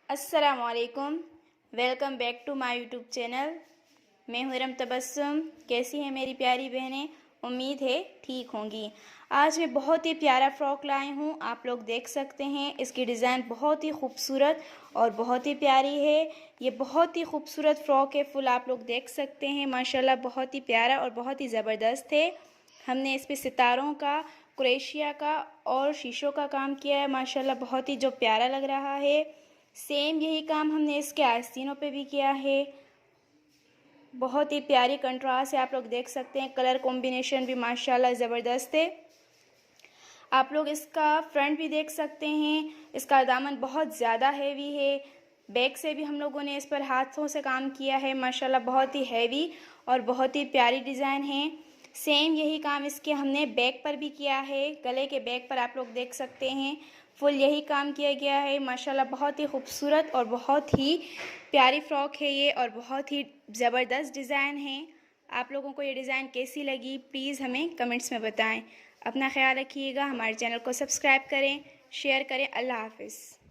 अस्सलामुअलैकुम। Welcome back to my YouTube channel. मैं हूं इरम तबस्सुम। कैसी हैं मेरी प्यारी बहनें? उम्मीद है ठीक होंगी। आज मैं बहुत ही प्यारा फ़्रॉक लाई हूं। आप लोग देख सकते हैं इसकी डिज़ाइन बहुत ही खूबसूरत और बहुत ही प्यारी है। ये बहुत ही खूबसूरत फ़्रॉक है। फुल आप लोग देख सकते हैं माशाल्लाह बहुत ही प्यारा और बहुत ही ज़बरदस्त है। हमने इस पे सितारों का, क्रोशिया का और शीशों का काम किया है। माशाल्लाह बहुत ही जो प्यारा लग रहा है। सेम यही काम हमने इसके आस्तीनों पे भी किया है। बहुत ही प्यारी कंट्रास्ट है। आप लोग देख सकते हैं कलर कॉम्बिनेशन भी माशाल्लाह ज़बरदस्त है। आप लोग इसका फ्रंट भी देख सकते हैं। इसका दामन बहुत ज़्यादा हैवी है। बैक से भी हम लोगों ने इस पर हाथों से काम किया है। माशाल्लाह बहुत ही हैवी और बहुत ही प्यारी डिज़ाइन है। सेम यही काम इसके हमने बैक पर भी किया है। गले के बैक पर आप लोग देख सकते हैं फुल यही काम किया गया है। माशाल्लाह बहुत ही खूबसूरत और बहुत ही प्यारी फ़्रॉक है ये और बहुत ही ज़बरदस्त डिज़ाइन है। आप लोगों को ये डिज़ाइन कैसी लगी प्लीज़ हमें कमेंट्स में बताएं। अपना ख्याल रखिएगा। हमारे चैनल को सब्सक्राइब करें, शेयर करें। अल्लाह हाफ़िज़।